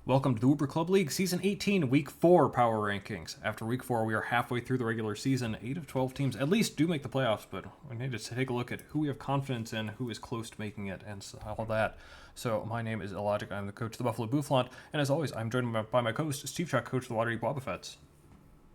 Welcome to the Wooper Club League Season 18, Week 4 Power Rankings. After Week 4, we are halfway through the regular season. 8 of 12 teams at least do make the playoffs, but we need to take a look at who we have confidence in, who is close to making it, and all that. So my name is IllLogic. I'm the coach of the Buffalo Bouffalant, and as always, I'm joined by my co-host, SteveChuck, coach of the Waterdeep Wobbuffets.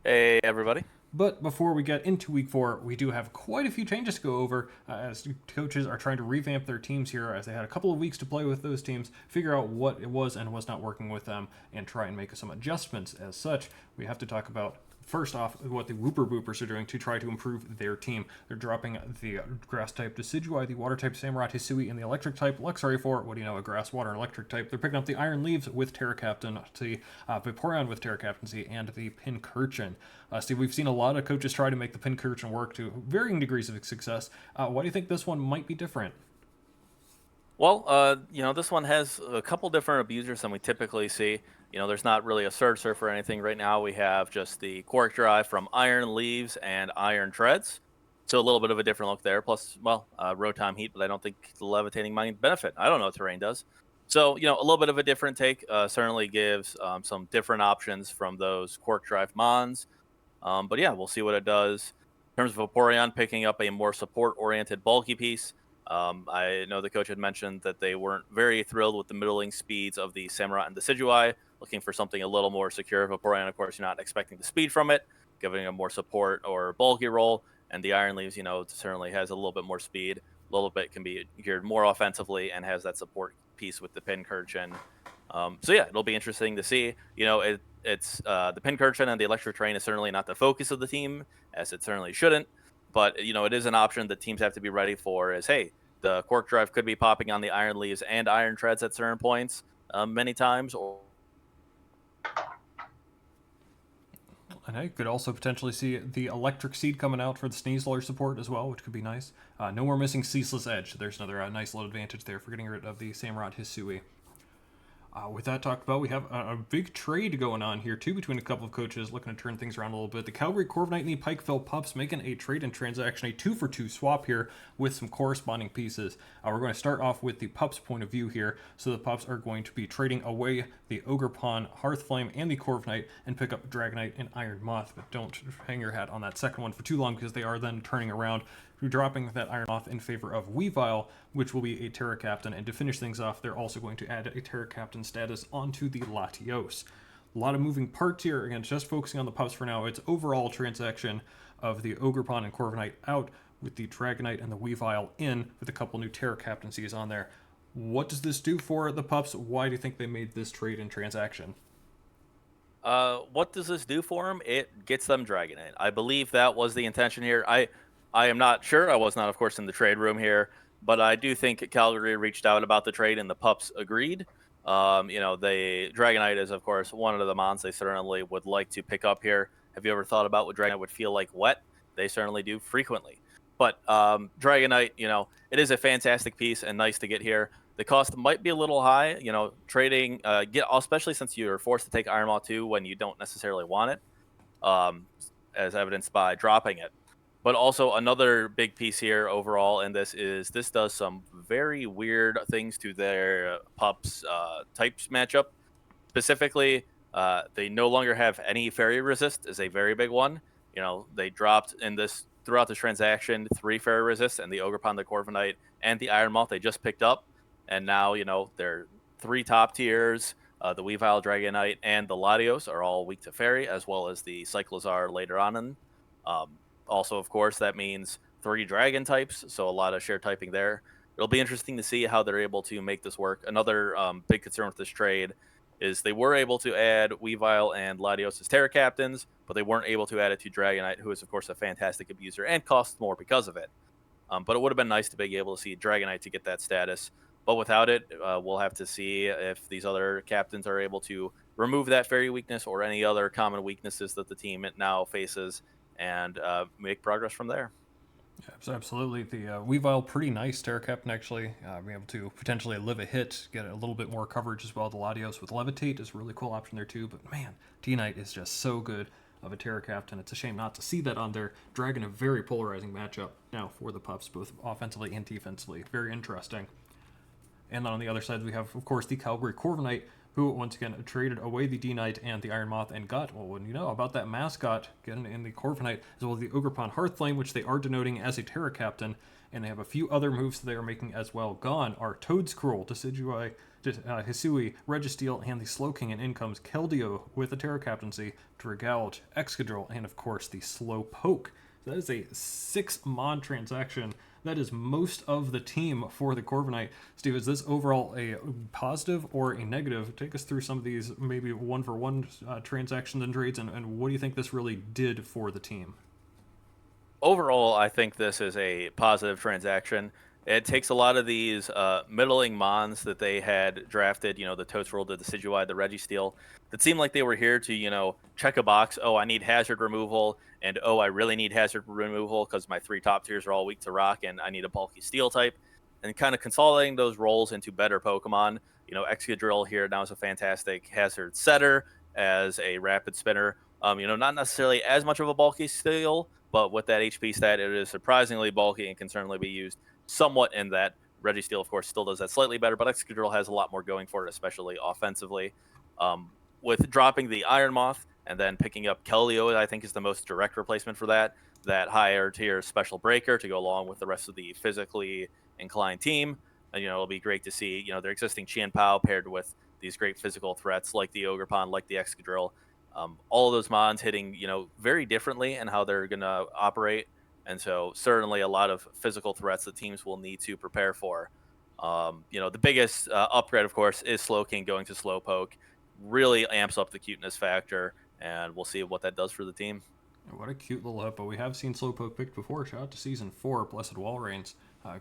Hey, everybody. But before we get into Week 4, we do have quite a few changes to go over as coaches are trying to revamp their teams here, as they had a couple of weeks to play with those teams, figure out what it was and was not working with them, and try and make some adjustments. As such, we have to talk about, first off, what the Wooper Boopers are doing to try to improve their team. They're dropping the grass-type Decidui, the water-type Samurott Hisui, and the electric-type Luxray, what do you know, a grass, water, and electric type. They're picking up the Iron Leaves with Terra Captain, the Vaporeon with Terra Captaincy, and the Pincurchin. Steve, we've seen a lot of coaches try to make the Pincurchin work to varying degrees of success. Why do you think this one might be different? Well, this one has a couple different abusers than we typically see. There's not really a Surge Surf or anything right now. We have just the Quark Drive from Iron Leaves and Iron Treads. So a little bit of a different look there. Plus, Rotom Heat, but I don't think the Levitating might benefit. I don't know what Terrain does. So, a little bit of a different take certainly gives some different options from those Quark Drive Mons. But yeah, we'll see what it does. In terms of Vaporeon picking up a more support-oriented bulky piece, I know the coach had mentioned that they weren't very thrilled with the middling speeds of the Samurott and Decidui, looking for something a little more secure. Vaporeon, of course, you're not expecting the speed from it, giving a more support or bulky role. And the Iron Leaves, certainly has a little bit more speed, a little bit can be geared more offensively, and has that support piece with the Pincurchin. So yeah, it'll be interesting to see. It's the Pincurchin and the electric terrain is certainly not the focus of the team, as it certainly shouldn't. But it is an option that teams have to be ready for. Is hey, the Quark Drive could be popping on the Iron Leaves and Iron Treads at certain points, many times. And I could also potentially see the Electric Seed coming out for the Sneasler support as well, which could be nice. No more missing Ceaseless Edge. There's another nice little advantage there for getting rid of the Samurott Hisui. With that talked about, we have a big trade going on here, too, between a couple of coaches looking to turn things around a little bit. The Calgary Corviknight and the Pikeville Pups making a trade and transaction, a 2-for-2 swap here with some corresponding pieces. We're going to start off with the Pups' point of view here. So the Pups are going to be trading away the Ogerpon, Hearthflame, and the Corviknight and pick up Dragonite and Iron Moth. But don't hang your hat on that second one for too long, because they are then turning around, dropping that Iron Moth in favor of Weavile, which will be a Terra Captain. And to finish things off, they're also going to add a Terra Captain status onto the Latios. A lot of moving parts here. Again, just focusing on the Pups for now. It's overall transaction of the Ogerpon and Corviknight out, with the Dragonite and the Weavile in, with a couple new Terra Captaincies on there. What does this do for the Pups? Why do you think they made this trade and transaction? What does this do for them? It gets them Dragonite. I believe that was the intention here. I am not sure. I was not, of course, in the trade room here, but I do think Calgary reached out about the trade and the Pups agreed. The Dragonite is, of course, one of the mons they certainly would like to pick up here. Have you ever thought about what Dragonite would feel like wet? They certainly do frequently. But Dragonite, it is a fantastic piece and nice to get here. The cost might be a little high, trading, especially since you're forced to take Iron Maw 2 when you don't necessarily want it, as evidenced by dropping it. But also another big piece here overall in this does some very weird things to their Pups types matchup. Specifically, they no longer have any fairy resist is a very big one. They dropped in this throughout this transaction 3 fairy resist, and the Ogerpon, the Corviknight, and the Iron Moth they just picked up. And now, they're 3 top tiers. The Weavile, Dragonite, and the Latios are all weak to fairy, as well as the Cyclozar later on in. Also, of course, that means 3 dragon types, so a lot of shared typing there. It'll be interesting to see how they're able to make this work. Another big concern with this trade is they were able to add Weavile and Latios as Terra Captains, but they weren't able to add it to Dragonite, who is, of course, a fantastic abuser and costs more because of it. But it would have been nice to be able to see Dragonite to get that status. But without it, we'll have to see if these other captains are able to remove that fairy weakness or any other common weaknesses that the team now faces, and make progress from there. Absolutely. The Weavile, pretty nice Terra Captain, actually. Being able to potentially live a hit, get a little bit more coverage as well. The Latios with Levitate is a really cool option there, too. But man, T-Knight is just so good of a Terra Captain. It's a shame not to see that on there. Dragon, a very polarizing matchup now for the Pups, both offensively and defensively. Very interesting. And then on the other side, we have, of course, the Calgary Corviknight who once again traded away the D-Knight and the Iron Moth and got, well, when you know about that mascot getting in the Corviknight, as well as the Ogrepon Hearthflame, which they are denoting as a Terra Captain, and they have a few other moves they are making as well. Gone are Toadscroll, Decidueye, Hisui, Registeel, and the Slowking, and in comes Keldeo with the Terra Captaincy, Dragouge, Excadrill, and of course the Slowpoke. So that is a 6-mon transaction. That is most of the team for the Corviknight. Steve, is this overall a positive or a negative? Take us through some of these maybe one-for-one transactions and trades, and what do you think this really did for the team? Overall, I think this is a positive transaction. It takes a lot of these middling mons that they had drafted, the Toadscroll, the Decidueye, the Registeel, that seemed like they were here to, check a box. Oh, I need hazard removal, and oh, I really need hazard removal because my 3 top tiers are all weak to rock, and I need a bulky steel type. And kind of consolidating those roles into better Pokemon. Excadrill here now is a fantastic hazard setter as a rapid spinner. Not necessarily as much of a bulky steel, but with that HP stat, it is surprisingly bulky and can certainly be used somewhat in that. Registeel, of course, still does that slightly better, but Excadrill has a lot more going for it, especially offensively. With dropping the Iron Moth and then picking up Keldeo, I think is the most direct replacement for that higher tier special breaker to go along with the rest of the physically inclined team. And, it'll be great to see, their existing Chien-Pao paired with these great physical threats like the Ogrepon, like the Excadrill. All of those mons hitting, very differently in how they're going to operate. And so certainly a lot of physical threats that teams will need to prepare for. The biggest upgrade, of course, is Slowking going to Slowpoke. Really amps up the cuteness factor, and we'll see what that does for the team. What a cute little hippo. We have seen Slowpoke picked before. Shout out to Season 4, Blessed Walreins.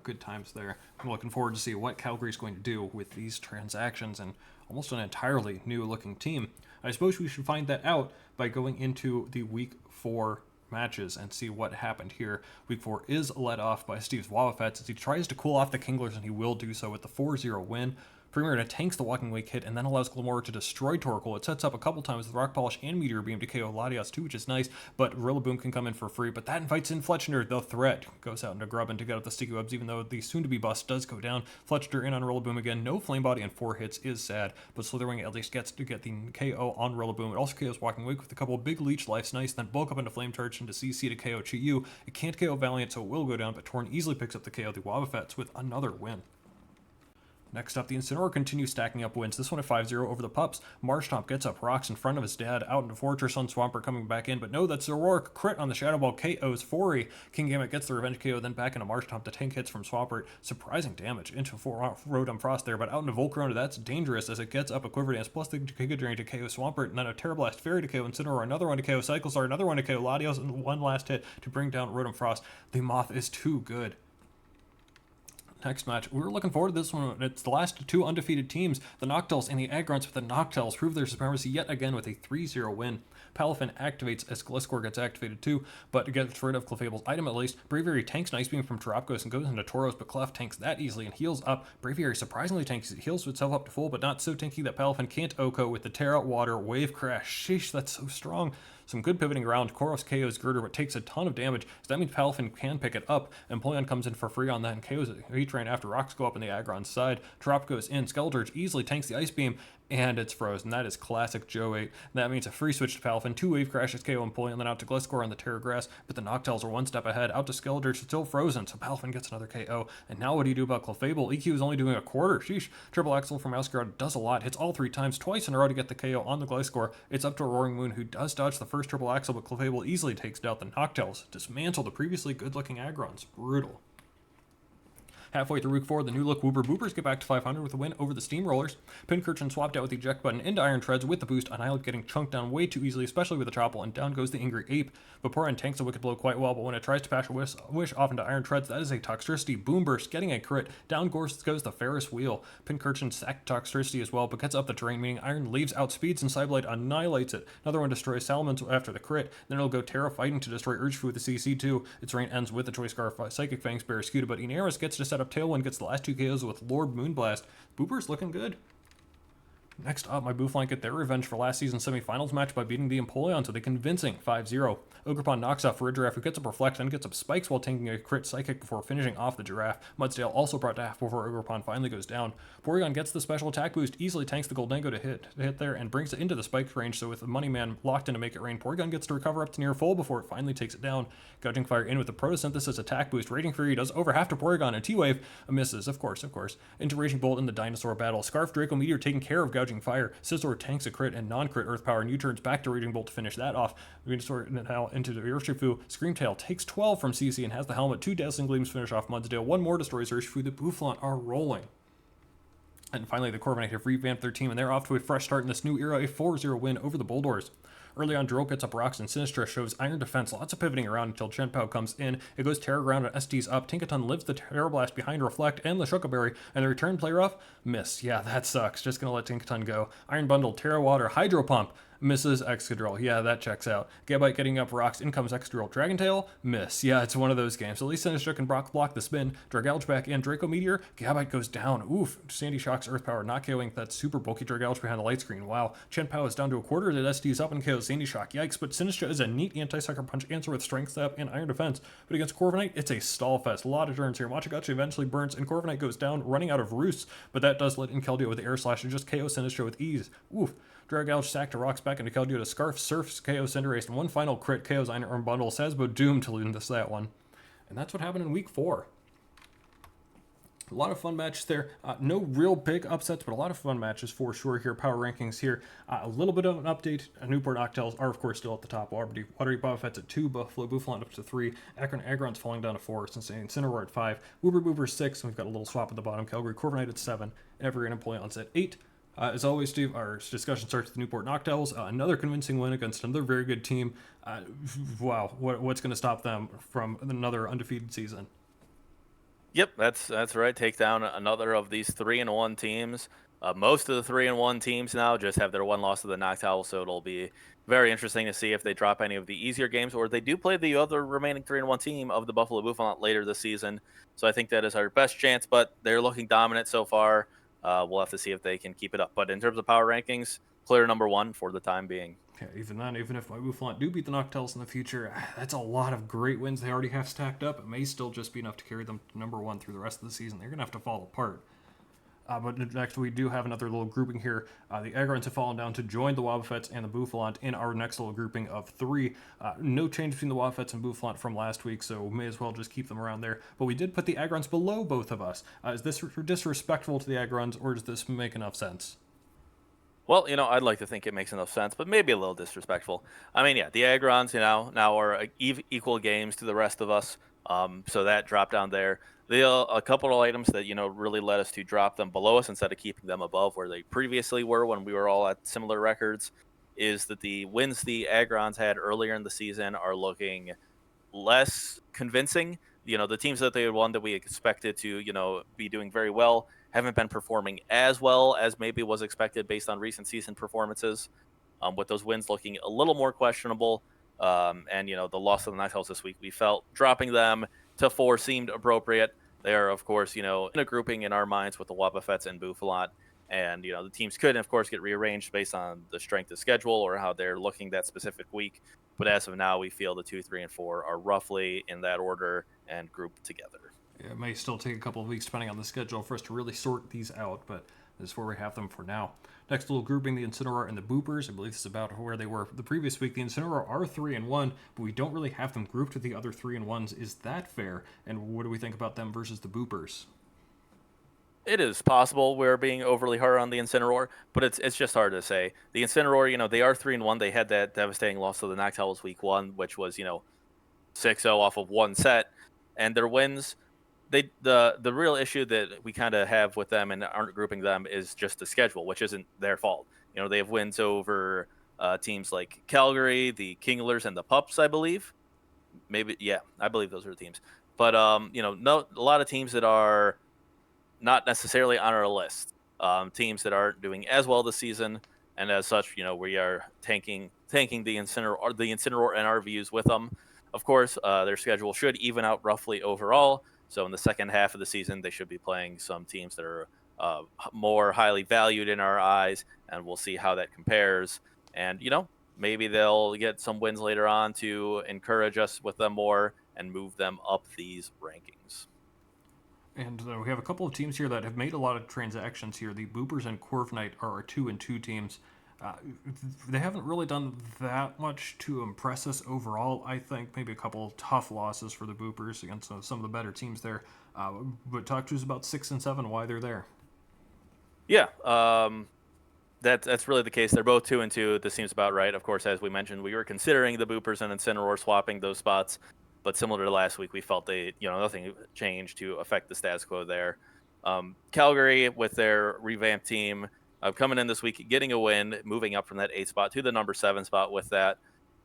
Good times there. I'm looking forward to see what Calgary's going to do with these transactions and almost an entirely new-looking team. I suppose we should find that out by going into the Week 4 matches and see what happened here. Week 4 is led off by Steve's Wobbuffets as he tries to cool off the Kinglers, and he will do so with the 4-0 win. Premier tanks the Walking Wake hit and then allows Glamora to destroy Torkoal. It sets up a couple times with Rock Polish and Meteor Beam to KO Latios too, which is nice, but Rillaboom can come in for free, but that invites in Fletchender. The threat goes out into Grubbin to get out the Sticky Webs, even though the soon-to-be bust does go down. Fletchender in on Rillaboom again. No Flame Body and 4 hits is sad, but Slitherwing at least gets to get the KO on Rillaboom. It also KOs Walking Wake with a couple big Leech Lives, nice, then bulk up into Flame Charge into CC to KO Chi-Yu. It can't KO Valiant, so it will go down, but Torn easily picks up the KO the Wobbuffets with another win. Next up, the Incineroar continues stacking up wins, this one at 5-0 over the Pups. Marshtomp gets up rocks in front of his dad, out into Fortress on Swampert coming back in, but no, that's Zoroark. Crit on the Shadow Ball, KOs Fori. Kingambit gets the Revenge KO, then back into Marshtomp to tank hits from Swampert. Surprising damage into Rotom Frost there, but out into Volcarona, that's dangerous as it gets up a Quiver Dance plus the Giga Drain to KO Swampert, and then a Terrablast Fairy to KO Incineroar, another one to KO Cyclizar, another one to KO Latios, and one last hit to bring down Rotom Frost. The Moth is too good. Next match, we're looking forward to this one. It's the last 2 undefeated teams, the Noctols and the Agrons, with the Noctols prove their supremacy yet again with a 3-0 win. Palafin activates as Gliscor gets activated too, but gets rid of Clefable's item at least. Braviary tanks Nice Beam from Terapgos and goes into Tauros, but Clef tanks that easily and heals up. Braviary surprisingly tanks it, heals itself up to full, but not so tanky that Palafin can't OHKO with the Terra Water Wave Crash. Sheesh, that's so strong. Some good pivoting around. Koros KOs Girder, but takes a ton of damage, so that means Palafin can pick it up, and Empoleon comes in for free on that and KOs it. Heat-Train after rocks go up in the Agron's side. Drop goes in. Skeleturge easily tanks the Ice Beam, and it's frozen. That is classic Joe 8. That means a free switch to Palafin, 2 Wave Crashes, KO Empoleon, then out to Gliscor on the Terra Grass, but the Noctols are one step ahead. Out to Skeleturge, still frozen, so Palafin gets another KO. And now what do you do about Clefable? EQ is only doing a quarter. Sheesh. Triple Axle from Masquerade does a lot. Hits all 3 times, twice in a row to get the KO on the Gliscor. It's up to Roaring Moon, who does dodge the first Triple Axle, but Clefable easily takes out the Noctols. Dismantle the previously good-looking Agrons. Brutal. Halfway through Week 4, the new-look Wooper Boopers get back to 500 with a win over the Steamrollers. Pincurchin swapped out with the eject button into Iron Treads with the boost, Annihilate getting chunked down way too easily, especially with the Chople, and down goes the Angry Ape. Vaporeon tanks the Wicked Blow quite well, but when it tries to pass a wish off into Iron Treads, that is a Toxtricity Boom Burst, getting a crit. Down goes the Ferris Wheel. Pincurchin sacked Toxtricity as well, but gets up the terrain, meaning Iron leaves, outspeeds, and Cyblade annihilates it. Another one destroys Salamence after the crit, then it'll go Terra fighting to destroy Urgefu with the CC2. Its reign ends with the Choice Scarf, Psychic Fangs, Barraskewda, but Inaris gets to set up Tailwind, gets the last 2 KOs with Lord Moonblast. Booper's looking good. Next up, my Bouffalant get their revenge for last season's semifinals match by beating the Empoleon with a convincing 5-0. Ogrepon knocks off Ridgiraff, who gets up Reflect and gets up Spikes while taking a crit Psychic before finishing off the Giraffe. Mudsdale also brought to half before Ogrepon finally goes down. Porygon gets the special attack boost, easily tanks the Goldango to hit there, and brings it into the Spike range, so with the Money Man locked in to make it rain, Porygon gets to recover up to near full before it finally takes it down. Gouging Fire in with the Photosynthesis attack boost. Raging Fury does over half to Porygon, and T-Wave misses, of course. Into Raging Bolt in the Dinosaur battle. Scarf Draco Meteor taking care of Gouging Fire. Scizor tanks a crit and non-crit Earth Power, and U-turns back to Raging Bolt to finish that off. Venusaur now into the Urshifu. Screamtail takes 12 from CC and has the helmet. 2 Dazzling Gleams finish off Mudsdale. 1 more destroys Urshifu. The Bouffalant are rolling. And finally, the Corviknight have revamped their team, and they're off to a fresh start in this new era, a 4-0 win over the Bulldors. Early on, Drill gets up rocks, and Sinistra shows Iron Defense, lots of pivoting around until Chenpao comes in. It goes Terra Ground, and SD's up. Tinkaton lives the Terra Blast behind Reflect and the Shuckleberry, and the return play rough, miss. Yeah, that sucks. Just gonna let Tinkaton go. Iron Bundle, Terra Water, Hydro Pump, misses Excadrill. Yeah, that checks out. Gabite getting up rocks. In comes Excadrill. Dragon Tail. Miss. Yeah, it's one of those games. At least Sinistra can block the spin. Dragalge back in. Draco Meteor. Gabite goes down. Oof. Sandy Shock's Earth Power not KOing that super bulky Dragalge behind the light screen. Wow. Chenpao is down to a quarter. The SD's up and KOs Sandy Shock. Yikes. But Sinistra is a neat anti-sucker punch answer with Strength Step and Iron Defense. But against Corviknight, it's a stall fest. A lot of turns here. Machagachi eventually burns, and Corviknight goes down, running out of roosts. But that does let in Keldeo with the Air Slash and just KO Sinistra with ease. Oof. Dragalge sack to rocks back into Keldeo to Scarf, Surfs, KO Cinderace, and one final crit KO's Iron Bundle. Sazbo doomed to lose that one. And that's what happened in week 4. A lot of fun matches there. No real big upsets, but a lot of fun matches for sure here. Power rankings here. A little bit of an update. Newport Octels are, of course, still at the top. Waterdeep Wobbuffets at 2. Buffalo Bouffalant up to 3. Akron Agron's falling down to 4. Incineroar at 5. Wooper 6. And we've got a little swap at the bottom. Calgary Corviknight at 7. Every and Empoleon's at 8. As always, Steve, our discussion starts with the Newport Noctowls. Another convincing win against another very good team. Wow, what's going to stop them from another undefeated season? Yep, that's right. Take down another of these 3-1 teams. Most of the 3-1 teams now just have their one loss to the Noctowls, so it'll be very interesting to see if they drop any of the easier games, or they do play the other remaining 3-1 team of the Buffalo Bouffalant later this season. So I think that is our best chance, but they're looking dominant so far. We'll have to see if they can keep it up. But in terms of power rankings, clear number 1 for the time being. Yeah, even then, even if my Bouffalant do beat the Noctowls in the future, that's a lot of great wins they already have stacked up. It may still just be enough to carry them to number 1 through the rest of the season. They're going to have to fall apart. But next, we do have another little grouping here. The Agrons have fallen down to join the Wobbuffets and the Bouffalant in our next little grouping of 3. No change between the Wobbuffets and Bouffalant from last week, so may as well just keep them around there. But we did put the Agrons below both of us. Is this disrespectful to the Agrons, or does this make enough sense? Well, I'd like to think it makes enough sense, but maybe a little disrespectful. I mean, yeah, the Agrons, now are equal games to the rest of us. So that drop down there. A couple of items that, really led us to drop them below us instead of keeping them above where they previously were when we were all at similar records is that the wins the Agrons had earlier in the season are looking less convincing. The teams that they had won that we expected to, be doing very well haven't been performing as well as maybe was expected based on recent season performances, with those wins looking a little more questionable. And, the loss of the Noctowls this week, we felt dropping them to 4 seemed appropriate. They are, of course, in a grouping in our minds with the Wobbuffets and Bouffalant. And, the teams could, of course, get rearranged based on the strength of schedule or how they're looking that specific week. But as of now, we feel the 2, 3, and 4 are roughly in that order and grouped together. It may still take a couple of weeks, depending on the schedule, for us to really sort these out, but this is where we have them for now. Next little grouping, the Incineroar and the Boopers. I believe this is about where they were the previous week. The Incineroar are 3-1, but we don't really have them grouped with the other 3-1s. Is that fair? And what do we think about them versus the Boopers? It is possible we're being overly hard on the Incineroar, but it's just hard to say. The Incineroar, they are 3-1. They had that devastating loss to the Noctowls week 1, which was 6-0 off of one set, and their wins. The real issue that we kind of have with them and aren't grouping them is just the schedule, which isn't their fault. They have wins over teams like Calgary, the Kinglers, and the Pups, I believe. Maybe, yeah, I believe those are the teams. But a lot of teams that are not necessarily on our list. Teams that aren't doing as well this season, and as such, we are tanking the Incineroar in our views with them. Of course, their schedule should even out roughly overall. So in the second half of the season, they should be playing some teams that are more highly valued in our eyes, and we'll see how that compares. And maybe they'll get some wins later on to encourage us with them more and move them up these rankings. And we have a couple of teams here that have made a lot of transactions here. The Boopers and Corviknight are our 2-2 teams. Uh, they haven't really done that much to impress us overall. I think maybe a couple tough losses for the Boopers against some of the better teams there. But talk to us about 6-7, why they're there. Yeah, that's really the case. They're both 2-2. This seems about right. Of course, as we mentioned, we were considering the Boopers and Incineroar swapping those spots, but similar to last week, we felt nothing changed to affect the status quo there. Calgary with their revamped team coming in this week, getting a win, moving up from that 8 spot to the number 7 spot with that.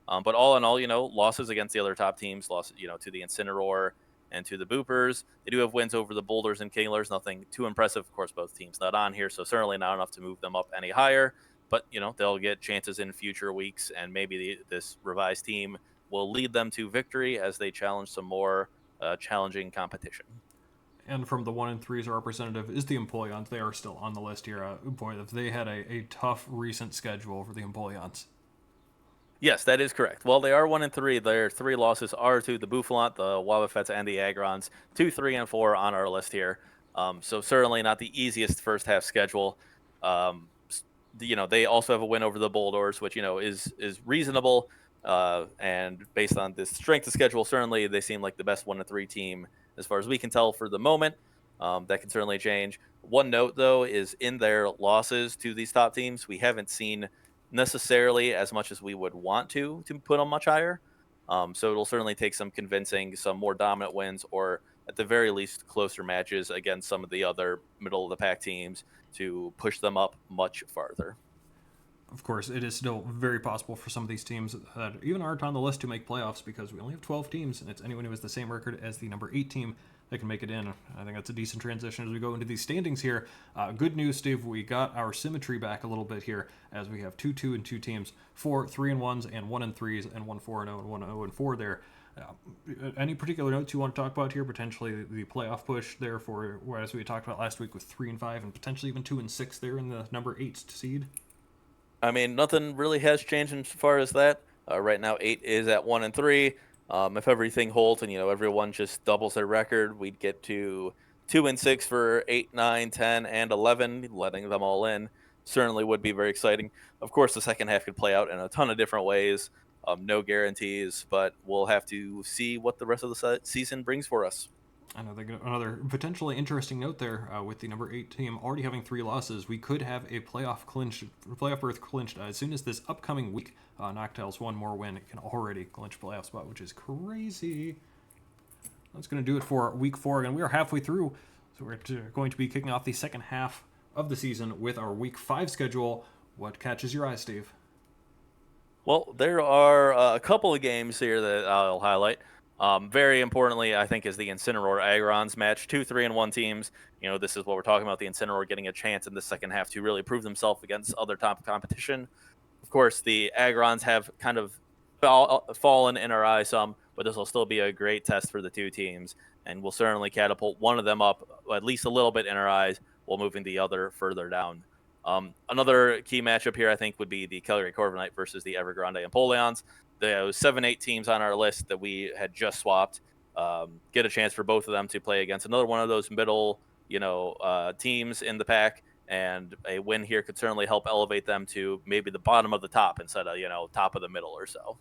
But all in all, losses against the other top teams, losses, to the Incineroar and to the Boopers. They do have wins over the Boulders and Kinglers, nothing too impressive. Of course, both teams not on here, so certainly not enough to move them up any higher. But, they'll get chances in future weeks, and maybe this revised team will lead them to victory as they challenge some more challenging competition. And from the 1-3s, our representative is the Empoleons. They are still on the list here. Boy, they had a tough recent schedule for the Empoleons. Yes, that is correct. Well, they are 1-3. Their 3 losses are to the Bouffalant, the Wobbuffets, and the Agrons. 2, 3, and 4 on our list here. So certainly not the easiest first half schedule. They also have a win over the Boulders, which is reasonable. And based on this strength of schedule, certainly they seem like the best 1-3 team as far as we can tell for the moment. That can certainly change. One note, though, is in their losses to these top teams, we haven't seen necessarily as much as we would want to put them much higher. So it'll certainly take some convincing, some more dominant wins, or at the very least closer matches against some of the other middle of the pack teams to push them up much farther. Of course, it is still very possible for some of these teams that even aren't on the list to make playoffs because we only have 12 teams, and it's anyone who has the same record as the number 8 team that can make it in. I think that's a decent transition as we go into these standings here. Good news, Steve. We got our symmetry back a little bit here as we have 2-2 teams, 4 3-1s and 1-3s, and 1-4-0 and 1-0-4 there. Any particular notes you want to talk about here? Potentially the playoff push there for, as we talked about last week with 3-5 and potentially even 2-6 there in the number 8 seed. I mean, nothing really has changed as far as that. Right now, 8 is at 1-3. If everything holds and everyone just doubles their record, we'd get to 2-6 for 8, 9, 10, and 11, letting them all in. Certainly would be very exciting. Of course, the second half could play out in a ton of different ways. No guarantees, but we'll have to see what the rest of the season brings for us. I know another potentially interesting note there with the number 8 team already having 3 losses. We could have a playoff berth clinched as soon as this upcoming week. Noctowl's one more win, it can already clinch playoff spot, which is crazy. That's going to do it for week 4, and we are halfway through, so we're going to be kicking off the second half of the season with our week 5 schedule. What catches your eye, Steve? Well, there are a couple of games here that I'll highlight. Very importantly, I think, is the Incineroar Agrons match. 2, 3-1 teams. This is what we're talking about. The Incineroar getting a chance in the second half to really prove themselves against other top competition. Of course, the Agrons have kind of fallen in our eye some, but this will still be a great test for the two teams, and will certainly catapult one of them up at least a little bit in our eyes, while moving the other further down. Another key matchup here, I think, would be the Calgary Corviknight versus the Evergrande Empoleons. Those 7-8 teams on our list that we had just swapped get a chance for both of them to play against another one of those middle, teams in the pack, and a win here could certainly help elevate them to maybe the bottom of the top instead of top of the middle or so.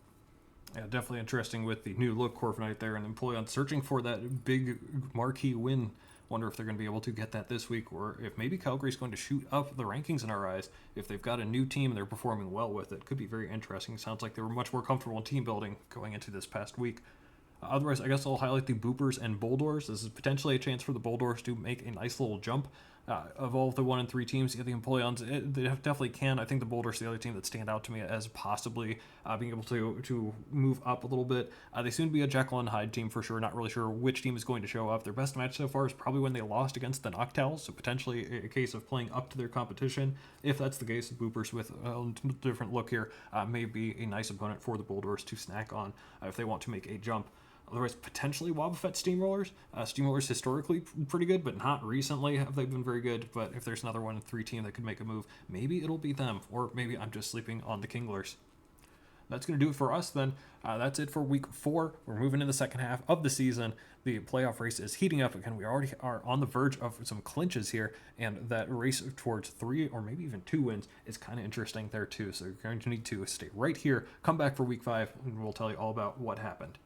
Yeah, definitely interesting with the new look Corviknight there, and Empoleon searching for that big marquee win. Wonder if they're going to be able to get that this week, or if maybe Calgary's going to shoot up the rankings in our eyes. If they've got a new team and they're performing well with it, could be very interesting. Sounds like they were much more comfortable in team building going into this past week. Otherwise, I guess I'll highlight the Boopers and Boulders. This is potentially a chance for the Boulders to make a nice little jump. Of all the 1-3 teams, the Empoleons, they definitely can. I think the Boulders are the other team that stand out to me as possibly being able to move up a little bit. They seem to be a Jekyll and Hyde team for sure. Not really sure which team is going to show up. Their best match so far is probably when they lost against the Noctowls, so potentially a case of playing up to their competition. If that's the case, the Boopers with a different look here may be a nice opponent for the Boulders to snack on if they want to make a jump. Otherwise, potentially Wobbuffet Steamrollers. Steamrollers historically pretty good, but not recently have they been very good. But if there's another 1-3 team that could make a move, maybe it'll be them, or maybe I'm just sleeping on the Kinglers. That's going to do it for us then. That's it for week 4. We're moving in the second half of the season. The playoff race is heating up again. We already are on the verge of some clinches here, and that race towards 3 or maybe even 2 wins is kind of interesting there too. So you're going to need to stay right here, come back for week 5, and we'll tell you all about what happened.